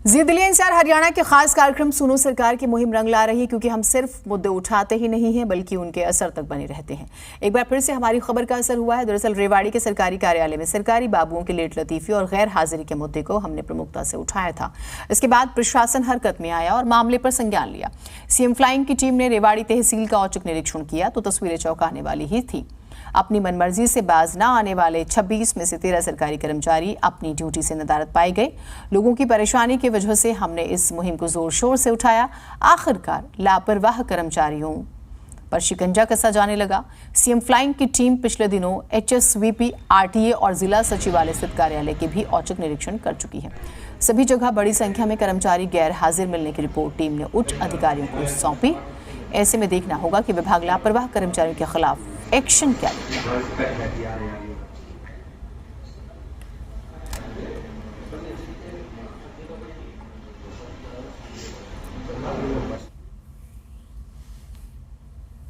जी Delhi NCR Haryana के खास कार्यक्रम सुनो सरकार की मुहिम रंग ला रही है, क्योंकि हम सिर्फ मुद्दे उठाते ही नहीं हैं बल्कि उनके असर तक बने रहते हैं। एक बार फिर से हमारी खबर का असर हुआ है। दरअसल रेवाड़ी के सरकारी कार्यालय में सरकारी बाबुओं की लेट लतीफी और गैर हाजिरी के मुद्दे को हमने प्रमुखता से उठाया था। इसके बाद प्रशासन हरकत में आया और मामले पर संज्ञान लिया। सीएम फ्लाइंग की टीम ने रेवाड़ी तहसील का औचक निरीक्षण किया तो तस्वीरें चौंकाने वाली ही थी। अपनी मनमर्जी से बाज न आने वाले 26 में से 13 सरकारी कर्मचारी अपनी ड्यूटी से नदारद पाए गए। लोगों की परेशानी की वजह से हमने इस मुहिम को जोर शोर से उठाया। आखिरकार लापरवाह कर्मचारियों पर शिकंजा कसा जाने लगा। सीएम फ्लाइंग की टीम पिछले दिनों एचएसवीपी, आरटीए और जिला सचिवालय स्थित कार्यालय के भी औचक निरीक्षण कर चुकी है। सभी जगह बड़ी संख्या में कर्मचारी गैर हाजिर मिलने की रिपोर्ट टीम ने उच्च अधिकारियों को सौंपी। ऐसे में देखना होगा कि विभाग लापरवाह कर्मचारियों के खिलाफ एक्शन क्या लेगा।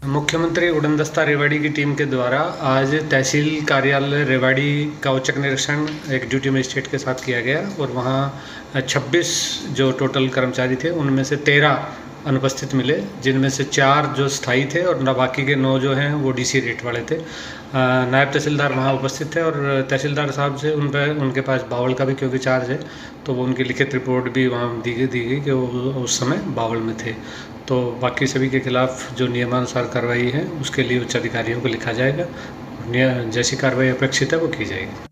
मुख्यमंत्री उड़न दस्ता रेवाड़ी की टीम के द्वारा आज तहसील कार्यालय रेवाड़ी का औचक निरीक्षण एक ड्यूटी मजिस्ट्रेट के साथ किया गया और वहाँ 26 जो टोटल कर्मचारी थे उनमें से 13 अनुपस्थित मिले, जिनमें से 4 जो स्थायी थे और बाकी के 9 जो हैं वो डीसी रेट वाले थे। नायब तहसीलदार वहाँ उपस्थित थे और तहसीलदार साहब से उनके पास बावल का भी क्योंकि चार्ज है तो वो उनकी लिखित रिपोर्ट भी वहाँ दी गई कि वो उस समय बावल में थे। तो बाकी सभी के खिलाफ जो नियमानुसार कार्रवाई है उसके लिए उच्च अधिकारियों को लिखा जाएगा। जैसी कार्रवाई अपेक्षित है वो की जाएगी।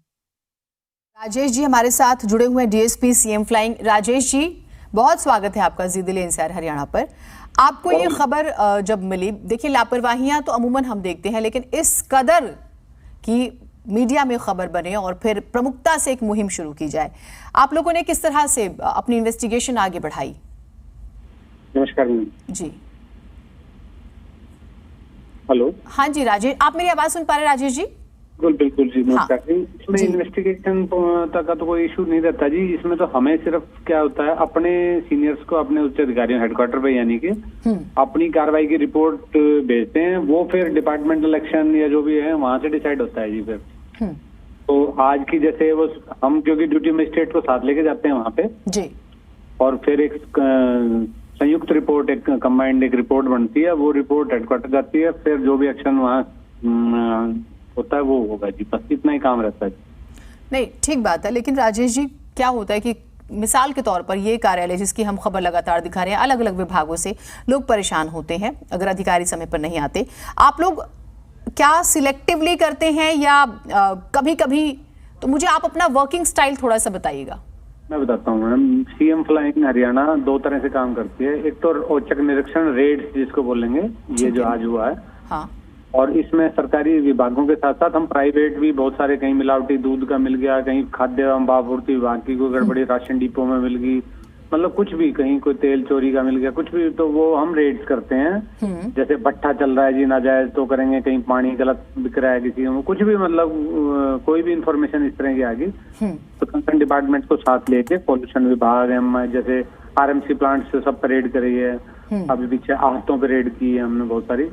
राजेश जी हमारे साथ जुड़े हुए हैं, DSP CM flying. Rajesh ji बहुत स्वागत है आपका जी दिल्ली एनसीआर हरियाणा पर। आपको ये खबर जब मिली, देखिए लापरवाहियां तो अमूमन हम देखते हैं, लेकिन इस कदर की मीडिया में खबर बने और फिर प्रमुखता से एक मुहिम शुरू की जाए, आप लोगों ने किस तरह से अपनी इन्वेस्टिगेशन आगे बढ़ाई? नमस्कार जी। हेलो। हाँ जी राजेश, आप मेरी आवाज सुन पा रहे हैं राजेश जी? बिल्कुल जी, नमस्कार जी। इसमें इन्वेस्टिगेशन तक का तो कोई इशू नहीं रहता जी। इसमें तो हमें सिर्फ क्या होता है, अपने सीनियर्स को, अपने उच्च अधिकारियों हेडक्वार्टर पे यानी कि अपनी कार्रवाई की रिपोर्ट भेजते हैं। वो फिर डिपार्टमेंटल एक्शन या जो भी है वहां से डिसाइड होता है जी। फिर तो आज की जैसे वो हम क्योंकि ड्यूटी मजिस्ट्रेट को साथ लेके जाते हैं वहां पे जी, और फिर एक संयुक्त रिपोर्ट, एक कंबाइंड एक रिपोर्ट बनती है। वो रिपोर्ट हेडक्वार्टर जाती है, फिर जो भी एक्शन वहाँ होता है वो होगा जी। बस इतना ही काम रहता है। नहीं, ठीक बात है, लेकिन राजेश जी क्या होता है कि मिसाल के तौर पर ये कार्यालय जिसकी हम खबर लगातार दिखा रहे हैं, अलग अलग विभागों से लोग परेशान होते हैं अगर अधिकारी समय पर नहीं आते। आप लोग क्या सिलेक्टिवली करते हैं या कभी कभी? तो मुझे आप अपना वर्किंग स्टाइल थोड़ा सा बताइएगा। मैं बताता हूँ मैडम। सीएम फ्लाइंग हरियाणा 2 तरह से काम करती है। एक तो औचक निरीक्षण रेड जिसको बोलेंगे, ये जो आज हुआ है, हाँ, और इसमें सरकारी विभागों के साथ साथ हम प्राइवेट भी बहुत सारे, कहीं मिलावटी दूध का मिल गया, कहीं खाद्य एवं आपूर्ति विभाग की कोई गड़बड़ी राशन डिपो में मिल गई, मतलब कुछ भी, कहीं कोई तेल चोरी का मिल गया, कुछ भी, तो वो हम रेड्स करते हैं। जैसे भट्ठा चल रहा है जी नाजायज तो करेंगे, कहीं पानी गलत बिक रहा है किसी में, कुछ भी, मतलब कोई भी इंफॉर्मेशन इस तरह की आ गई तो कंसर्न डिपार्टमेंट को साथ लेके पॉल्यूशन विभाग, जैसे आरएमसी प्लांट से सब पर रेड करी है। अभी पीछे आहतों पे रेड की है हमने बहुत सारी।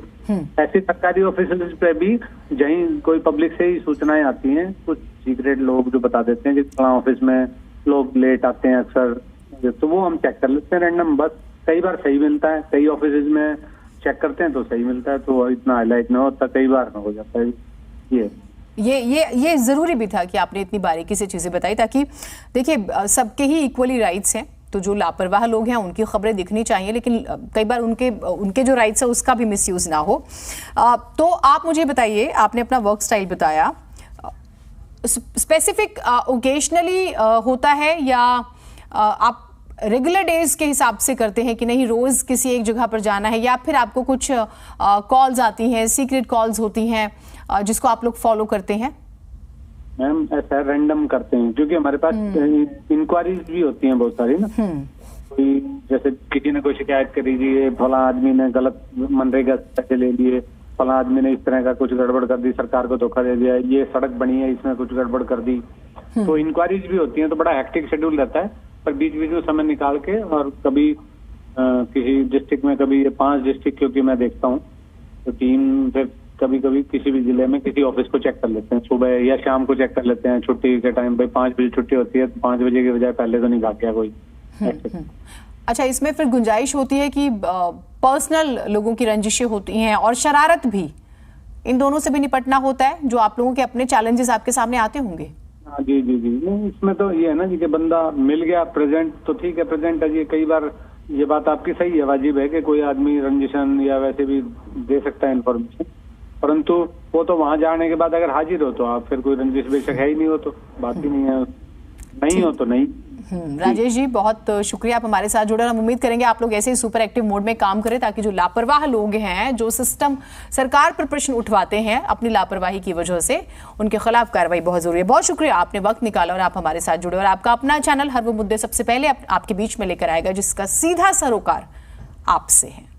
ऐसे सरकारी ऑफिस पे भी जहीं कोई पब्लिक से ही सूचनाएं आती हैं, कुछ सीक्रेट लोग जो बता देते हैं कि ऑफिस में लोग लेट आते हैं अक्सर, तो वो हम चेक कर लेते हैं रैंडम। बस कई बार सही मिलता है, कई ऑफिस में चेक करते हैं तो सही मिलता है, तो इतना हाईलाइट नहीं होता, कई बार हो जाता है। ये जरूरी भी था कि आपने इतनी बारीकी से चीजें बताई, ताकि देखिए सबके ही इक्वली राइट्स हैं, तो जो लापरवाह लोग हैं उनकी खबरें दिखनी चाहिए, लेकिन कई बार उनके जो राइट्स है उसका भी मिसयूज ना हो। तो आप मुझे बताइए, आपने अपना वर्क स्टाइल बताया, स्पेसिफिक ओकेजनली होता है या आप रेगुलर डेज के हिसाब से करते हैं कि नहीं रोज किसी एक जगह पर जाना है, या फिर आपको कुछ कॉल्स आती हैं, सीक्रेट कॉल्स होती हैं जिसको आप लोग फॉलो करते हैं? मैम ऐसा रैंडम करते हैं क्योंकि हमारे पास इंक्वायरीज भी होती हैं बहुत सारी ना। कोई जैसे किसी ने कोई शिकायत करी जी, फला आदमी ने गलत मनरेगा पैसे ले लिए, फला आदमी ने इस तरह का कुछ गड़बड़ कर दी, सरकार को धोखा दे दिया, ये सड़क बनी है इसमें कुछ गड़बड़ कर दी, तो इंक्वायरीज भी होती हैं। तो बड़ा हेक्टिक शेड्यूल रहता है, पर बीच बीच में समय निकाल के, और कभी किसी डिस्ट्रिक्ट में, कभी 5 डिस्ट्रिक्ट क्योंकि मैं देखता हूँ, तो टीम फिर कभी कभी किसी भी जिले में किसी ऑफिस को चेक कर लेते हैं, सुबह या शाम को चेक कर लेते हैं। छुट्टी के टाइम पे 5 बजे छुट्टी होती है, तो 5 बजे के बजाय पहले तो नहीं भाग गया कोई, अच्छा, इसमें फिर गुंजाइश होती है कि पर्सनल लोगों की रंजिशें होती हैं और शरारत भी, इन दोनों से भी निपटना होता है, जो आप लोगों के अपने चैलेंजेस आपके सामने आते होंगे। हाँ जी जी जी, नहीं इसमें तो ये है ना जी कि बंदा मिल गया प्रेजेंट तो ठीक है, प्रेजेंट है जी। कई बार ये बात आपकी सही है, वाजिब है कि कोई आदमी रंजिशन या वैसे भी दे सकता है इन्फॉर्मेशन, परंतु वो तो वहां जाने के बाद अगर हाजिर हो तो आप फिर कोई रंजिश बेशक है ही नहीं हो तो बात ही नहीं है, नहीं हो तो नहीं। राजेश जी, बहुत शुक्रिया आप हमारे साथ जुड़े और हम उम्मीद करेंगे आप लोग ऐसे ही सुपर एक्टिव मोड में काम करें, ताकि जो लापरवाह लोग हैं, जो सिस्टम सरकार पर प्रश्न उठवाते हैं अपनी लापरवाही की वजह से, उनके खिलाफ कार्रवाई बहुत जरूरी है। बहुत शुक्रिया, आपने वक्त निकाला और आप हमारे साथ जुड़े, और आपका अपना चैनल हर वो मुद्दे सबसे पहले आपके बीच में लेकर आएगा जिसका सीधा सरोकार आपसे है।